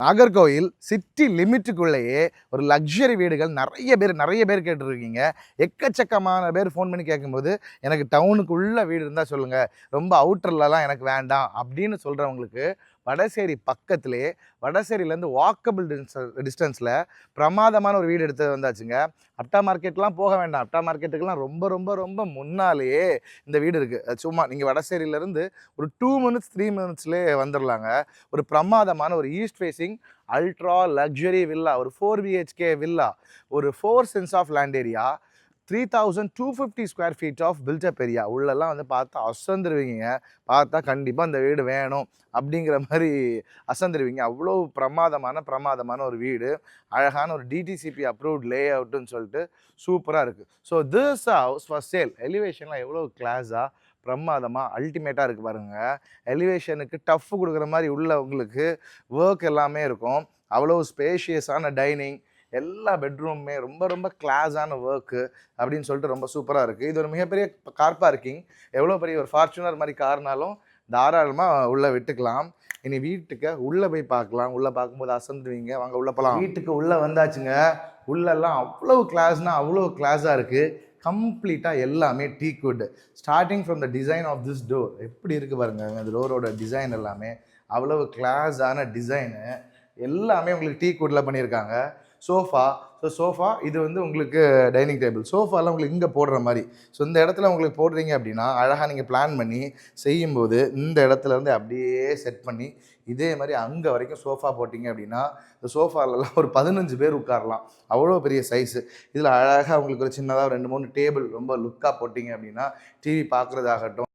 Nagercoil city லிமிட்டுக்குள்ளேயே ஒரு luxury வீடுகள் நிறைய பேர் கேட்டுருக்கீங்க. எக்கச்சக்கமான பேர் ஃபோன் பண்ணி கேட்கும்போது, எனக்கு டவுனுக்குள்ள வீடு இருந்தால் சொல்லுங்கள், ரொம்ப அவுட்டர்லலாம் எனக்கு வேண்டாம் அப்படின்னு சொல்கிறவங்களுக்கு வடசேரி பக்கத்துலேயே, வடசேரியிலேருந்து வாக்கபிள் டிஸ்டன்ஸில் பிரமாதமான ஒரு வீடு எடுத்து வந்தாச்சுங்க. அப்டா மார்க்கெட்லாம் போக வேண்டாம். அப்டா மார்க்கெட்டுக்கெல்லாம் ரொம்ப ரொம்ப ரொம்ப முன்னாலேயே இந்த வீடு இருக்குது. சும்மா நீங்கள் வடசேரியிலேருந்து ஒரு 2 மினிட்ஸ் 3 மினிட்ஸ்லேயே வந்துடலாங்க. ஒரு பிரமாதமான ஒரு east facing ultra luxury villa, ஒரு 4 பிஹெச்கே வில்லா, ஒரு 4 cents of land area, 3250 square feet of built up area. உள்ளெல்லாம் வந்து பார்த்தா அசந்துருவீங்க. பார்த்தா கண்டிப்பாக இந்த வீடு வேணும் அப்படிங்கிற மாதிரி அசந்துருவீங்க. அவ்வளோ பிரமாதமான ஒரு வீடு. அழகான ஒரு டிடிசிபி அப்ரூவ்ட் லே அவுட்டுன்னு சொல்லிட்டு சூப்பராக இருக்குது. So this house for sale. எலிவேஷன்லாம் எவ்வளோ கிளாஸாக பிரமாதமாக அல்டிமேட்டாக இருக்குது பாருங்கள். எலிவேஷனுக்கு டஃப் கொடுக்குற மாதிரி உள்ள உங்களுக்கு ஒர்க் எல்லாமே இருக்கும். அவ்வளோ ஸ்பேஷியஸான டைனிங், எல்லா பெட்ரூமுமே ரொம்ப ரொம்ப கிளாஸான ஒர்க்கு அப்படின்னு சொல்லிட்டு ரொம்ப சூப்பராக இருக்குது. இது ஒரு மிகப்பெரிய கார் பார்க்கிங். எவ்வளோ பெரிய ஒரு ஃபார்ச்சுனர் மாதிரி கார்னாலும் தாராளமாக உள்ளே விட்டுக்கலாம். இனி வீட்டுக்கு உள்ளே போய் பார்க்கலாம். உள்ளே பார்க்கும்போது அசந்துருவீங்க. வாங்க உள்ளே போகலாம். வீட்டுக்கு உள்ளே வந்தாச்சுங்க. உள்ளெல்லாம் அவ்வளோ கிளாஸ்னால் அவ்வளோ கிளாஸாக இருக்குது. கம்ப்ளீட்டாக எல்லாமே teak wood. Starting from the design of this door எப்படி இருக்குது பாருங்கள். அந்த டோரோட டிசைன் எல்லாமே அவ்வளவு கிளாஸான டிசைனு. எல்லாமே உங்களுக்கு டீக் வுட்டில் பண்ணியிருக்காங்க. சோஃபா இது வந்து உங்களுக்கு டைனிங் டேபிள். சோஃபாலாம் உங்களுக்கு இங்கே போடுற மாதிரி. ஸோ இந்த இடத்துல உங்களுக்கு போடுறீங்க அப்படின்னா அழகாக நீங்கள் பிளான் பண்ணி செய்யும்போது இந்த இடத்துல இருந்து அப்படியே செட் பண்ணி இதே மாதிரி அங்கே வரைக்கும் சோஃபா போட்டிங்க அப்படின்னா இந்த சோஃபாலெலாம் ஒரு 15 பேர் உட்காரலாம். அவ்வளோ பெரிய சைஸு. இதில் அழகாக உங்களுக்கு ஒரு சின்னதாக 2 3 டேபிள் ரொம்ப லுக்காக போட்டிங்க அப்படின்னா டிவி பார்க்குறதாகட்டும்,